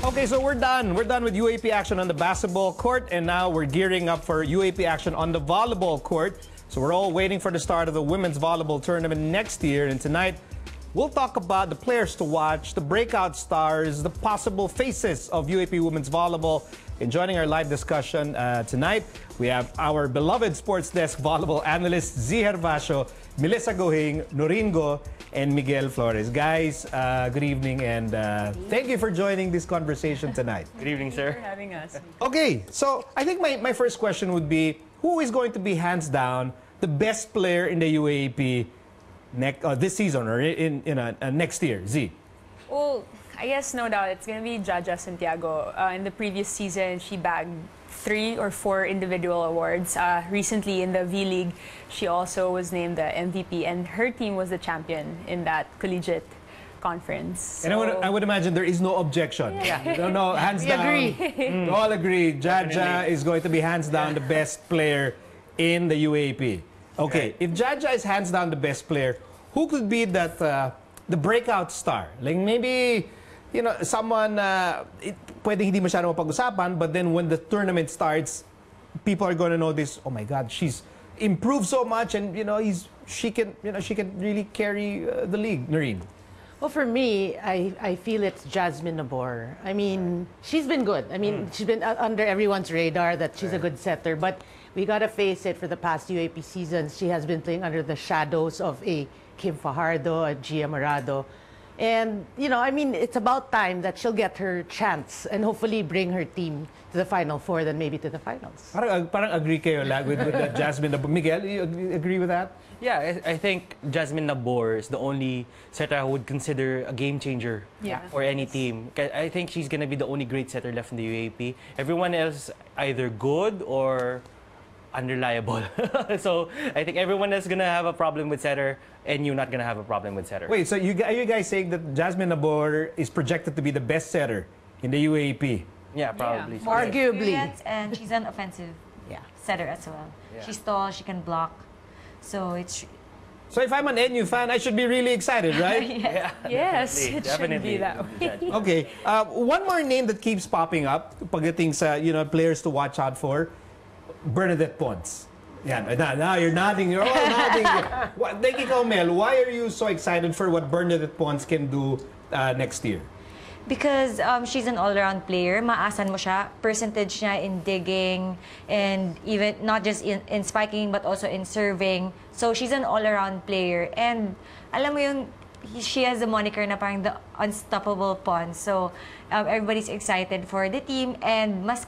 Okay, so we're done. We're done with UAP action on the basketball court, and now we're gearing up for UAP action on the volleyball court. So we're all waiting for the start of the women's volleyball tournament next year. And tonight, we'll talk about the players to watch, the breakout stars, the possible faces of UAP women's volleyball. And joining our live discussion tonight, we have our beloved Sportsdesk volleyball analysts, Z Hervasio, Melissa Gohing, Noringo, and Miguel Flores. Guys, good evening, and thank you for joining this conversation tonight. Good evening, sir. Thank you for having us. Okay, so I think my first question would be, who is going to be hands down the best player in the UAAP this season or in next year? Z? Well, I guess no doubt it's going to be Jaja Santiago. In the previous season, she bagged 3 or 4 individual awards. Recently in the V-League, she also was named the MVP, and her team was the champion in that collegiate conference. So... And I would imagine there is no objection. Yeah. No, hands down. Agree. We all agree. Jaja is going to be hands down the best player in the UAAP. Okay, if Jaja is hands down the best player, who could be that the breakout star? Like maybe, you know, someone pwedeng hindi masyado mapag-usapan, but then when the tournament starts, people are going to notice, oh my God, she's improved so much, and she can really carry the league. Noreen. Well, for me, I feel it's Jasmine Nabor. I mean, she's been good. I mean, she's been under everyone's radar that she's a good setter, but we gotta face it, for the past UAP seasons, she has been playing under the shadows of a Kim Fajardo, a Gia Morado. And, I mean, it's about time that she'll get her chance and hopefully bring her team to the Final Four, then maybe to the finals. Parang agree kayo with Jasmine Nabor. Miguel, you agree with that? Yeah, I think Jasmine Nabor is the only setter I would consider a game changer for any team. I think she's going to be the only great setter left in the UAP. Everyone else either good or unreliable. So I think everyone else is going to have a problem with setter, and you're not going to have a problem with setter. Wait, so are you guys saying that Jasmine Nabor is projected to be the best setter in the UAP? Yeah, probably. Yeah. So. Arguably. And she's an offensive setter as well. Yeah. She's tall, she can block. So it's... So if I'm an NU fan, I should be really excited, right? Yeah, Yes, it should definitely. be that way. Okay. One more name that keeps popping up pagdating sa players to watch out for, Bernadette Pons. Yeah, now you're nodding. You're all nodding. Thank you, Mel. Why are you so excited for what Bernadette Pons can do next year? Because she's an all-around player. Maasan mo siya. Percentage niya in digging, and even not just in spiking but also in serving. So she's an all-around player. And alam mo yung, she has a moniker na parang the unstoppable Pons. So everybody's excited for the team, and mas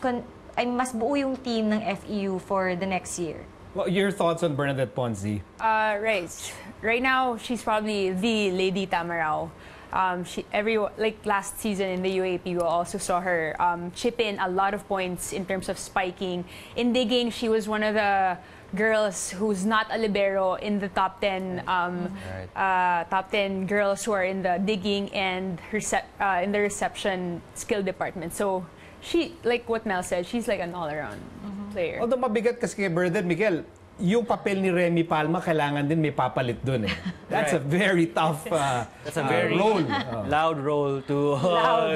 buo yung team ng FEU for the next year. Well, your thoughts on Bernadette Pons, Z? Right now, she's probably the Lady Tamarao. Like last season in the UAP, we also saw her chip in a lot of points in terms of spiking. In digging, she was one of the girls who's not a libero in the top 10 top 10 girls who are in the digging and in the reception skill department. So she, like what Mel said, she's like an all-around player. Although mabigat kasi kay Bernadette, Miguel, yung papel ni Remy Palma, kailangan din may papalit dun eh. That's a very tough that's a very role. loud role to...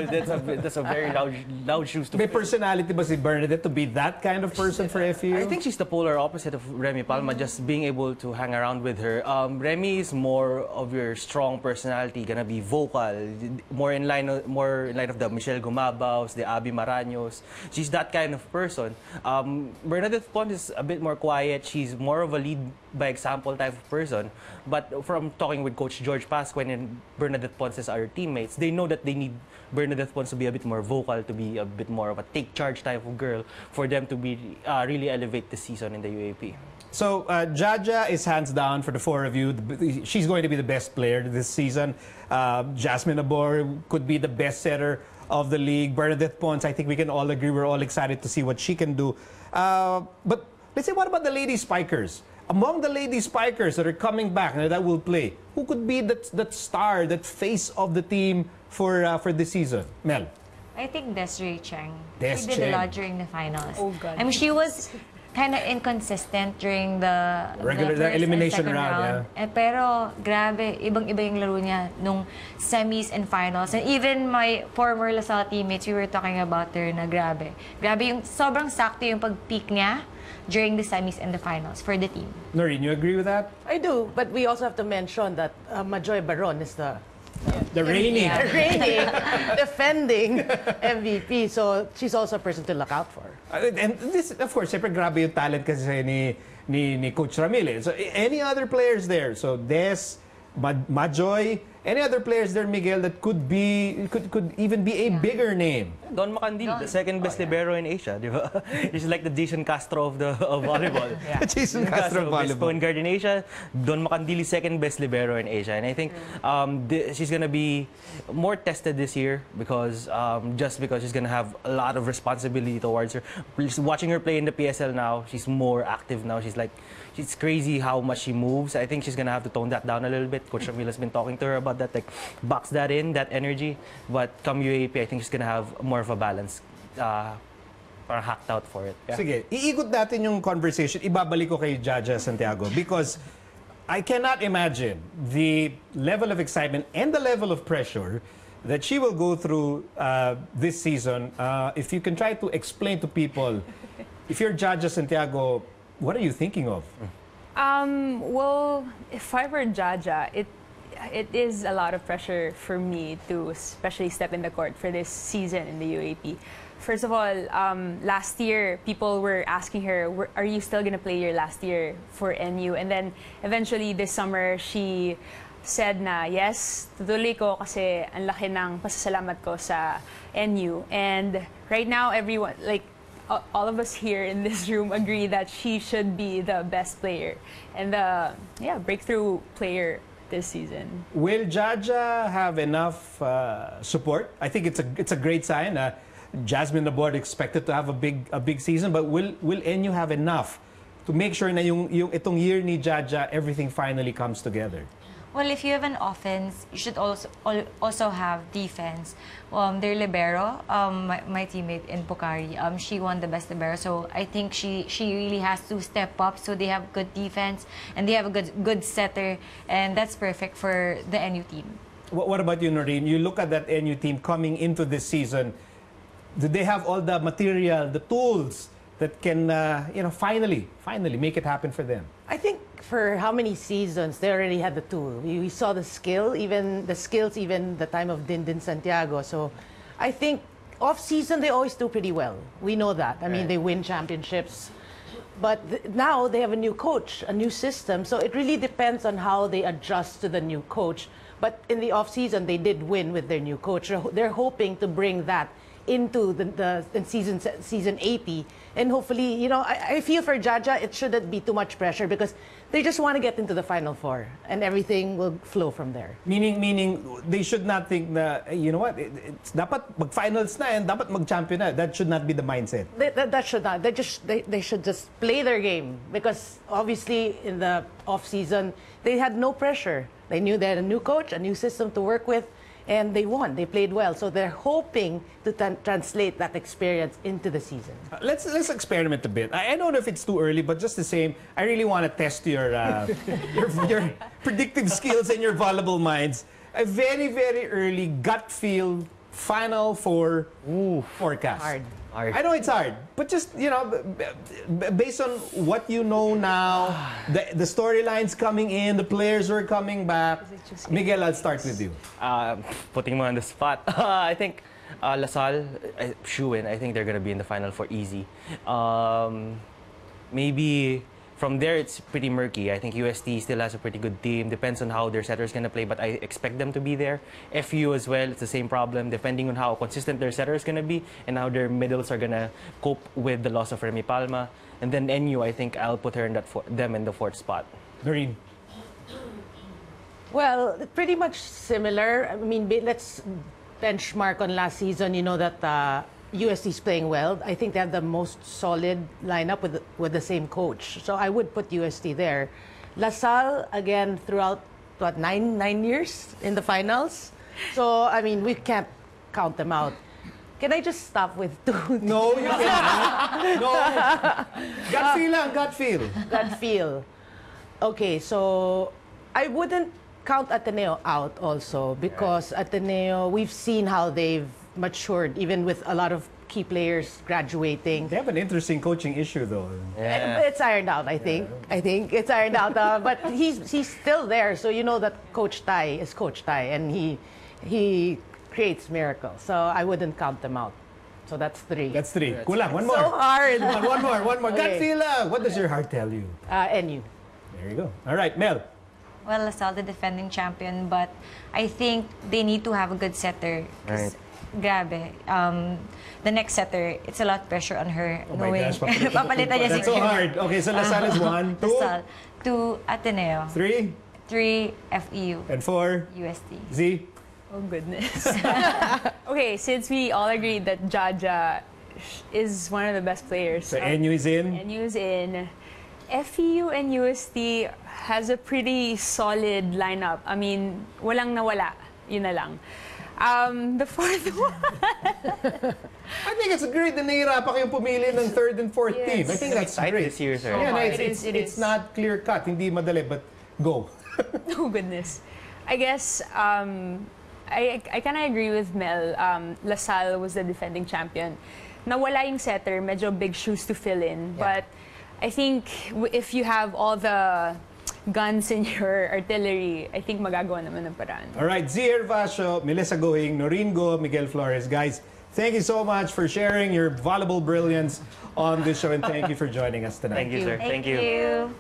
that's a very loud shoes to May fill. personality ba si Bernadette to be that kind of person for FEU? I think she's the polar opposite of Remy Palma, just being able to hang around with her. Remy is more of your strong personality, gonna be vocal, more in line of the Michelle Gumabaos, the Abby Maraños. She's that kind of person. Bernadette Pons is a bit more quiet. She's more of a lead by example type of person. But from talking with Coach George Pasquen and Bernadette Pons as our teammates, they know that they need Bernadette Pons to be a bit more vocal, to be a bit more of a take charge type of girl for them to be really elevate the season in the UAP. So Jaja is hands down for the 4 of you. She's going to be the best player this season. Jasmine Nabor could be the best setter of the league. Bernadette Pons, I think we can all agree, we're all excited to see what she can do. But let's say, what about the lady spikers? Among the lady spikers that are coming back and that will play, who could be that star, that face of the team for this season? Mel? I think Desiree Cheng. Des She did Cheng. a lot during the finals. Oh, God. I mean, she was kind of inconsistent during the Regular the first elimination and second round, Eh, pero grabe, ibang-iba yung laro niya nung semis and finals. And even my former LaSalle teammates, we were talking about her na grabe. Grabe yung sobrang sakto yung pag-peak niya during the semis and the finals for the team. Noreen, you agree with that? I do, but we also have to mention that Majoy Baron is the Reigning. reigning, defending MVP. So she's also a person to look out for. And this, of course, siyempre grabe yung talent kasi ni Coach Ramil. So any other players there? So Des, Majoy, any other players there, Miguel, that could even be a bigger name? Don Macandil, the second best libero in Asia, di ba? He's like the Jason Castro of volleyball. Jason Castro of best volleyball. point guard in Asia. Don Macandil is second best libero in Asia, and I think she's gonna be more tested this year because just because she's gonna have a lot of responsibility towards her. Watching her play in the PSL now, she's more active now. It's crazy how much she moves. I think she's gonna have to tone that down a little bit. Coach Ramil has been talking to her about that, like box that in, that energy. But come UAAP, I think she's gonna have more of a balance. Parang hacked out for it. Yeah. Sige, iikot natin yung conversation. Ibabalik ko kay Jaja Santiago because I cannot imagine the level of excitement and the level of pressure that she will go through this season. If you can try to explain to people, if you're Jaja Santiago, what are you thinking of? Well, if I were Jaja, it is a lot of pressure for me to especially step in the court for this season in the UAP. First of all, last year, people were asking her, are you still going to play your last year for NU? And then eventually this summer, she said na, yes, tutuloy ko kasi ang laki ng pasasalamat ko sa NU. And right now, everyone, like, all of us here in this room agree that she should be the best player and the breakthrough player this season. Will Jaja have enough support? I think it's a great sign. Jasmine the board expected to have a big season, but will NU have enough to make sure na yung itong year ni Jaja everything finally comes together? Well, if you have an offense, you should also have defense. Their libero, my teammate in Pocari, she won the best libero. So I think she really has to step up. So they have good defense and they have a good setter, and that's perfect for the NU team. What about you, Noreen? You look at that NU team coming into this season. Do they have all the material, the tools that can, finally make it happen for them? I think for how many seasons they already had the tool. We saw the skills even the time of Dindin Santiago. So I think off season they always do pretty well. We know that. I mean, they win championships. But now they have a new coach, a new system. So it really depends on how they adjust to the new coach. But in the off season, they did win with their new coach. They're hoping to bring that into the season 80, and hopefully, I feel for Jaja it shouldn't be too much pressure because they just want to get into the Final Four and everything will flow from there. Meaning they should not think na, you know what, it's dapat mag-finals na and dapat mag-champion na. That should not be the mindset. That should not. They should just play their game because obviously in the off season they had no pressure. They knew they had a new coach, a new system to work with. And they won. They played well. So they're hoping to translate that experience into the season. Let's experiment a bit. I don't know if it's too early, but just the same, I really want to test your your predictive skills and your volleyball minds. A very, very early gut feel Final Four forecast. Hard. I know it's hard, but just, based on what you know now, the storylines coming in, the players who are coming back. Miguel, I'll start with you. Putting me on the spot. I think LaSalle, Shuin, I think they're going to be in the Final Four easy. Maybe from there, it's pretty murky. I think UST still has a pretty good team. Depends on how their setter is going to play, but I expect them to be there. FU as well, it's the same problem, depending on how consistent their setter is going to be and how their middles are going to cope with the loss of Remy Palma. And then NU, I think I'll put her in them in the fourth spot. Noreen. Well, pretty much similar. I mean, let's benchmark on last season. You know that UST is playing well. I think they have the most solid lineup with the same coach. So I would put UST there. LaSalle, again, throughout, nine years in the finals. So, I mean, we can't count them out. Can I just stop with two? No, you cannot. No. Gut feel lang, gut feel. Gut feel. Okay, so I wouldn't count Ateneo out also because Ateneo, we've seen how they've matured, even with a lot of key players graduating. They have an interesting coaching issue, though. It's ironed out, I think. I think it's ironed out. But he's still there, so you know that Coach Tai is Coach Tai, and he creates miracles. So I wouldn't count them out. So that's 3. That's 3. Kulang. One more. So hard. One more. Gut Okay. feel lang. What does your heart tell you? NU. There you go. All right, Mel. Well, LaSalle, the defending champion, but I think they need to have a good setter. 'Cause, grabe. The next setter, it's a lot pressure on her. Oh my gosh, Papalitan niya si That's so hard. Okay, so LaSalle is 1, 2, LaSalle. 2, Ateneo. 3, 3, FEU. and 4. UST. Z. Oh, goodness. Okay, since we all agreed that Jaja is one of the best players. So NU is in. NU's in. FEU and UST has a pretty solid lineup. I mean, walang nawala. Yun na lang. The fourth one. I think it's great na nahihirapan kayong pumili ng 3rd and 4th team. I think that's Tight great. this year, sir. Yeah, no, It is. it's not clear cut, hindi madali, but go. Oh, goodness. I guess I kind of agree with Mel. LaSalle was the defending champion. Nawala yung setter, medyo big shoes to fill in. But I think if you have all the guns in your artillery, I think magagawa naman ng paraan. All right, Z. Hervasio, Melissa Gohing, Noreen Go, Miguel Flores. Guys, thank you so much for sharing your volleyball brilliance on this show, and thank you for joining us tonight. Thank you, sir. Thank you.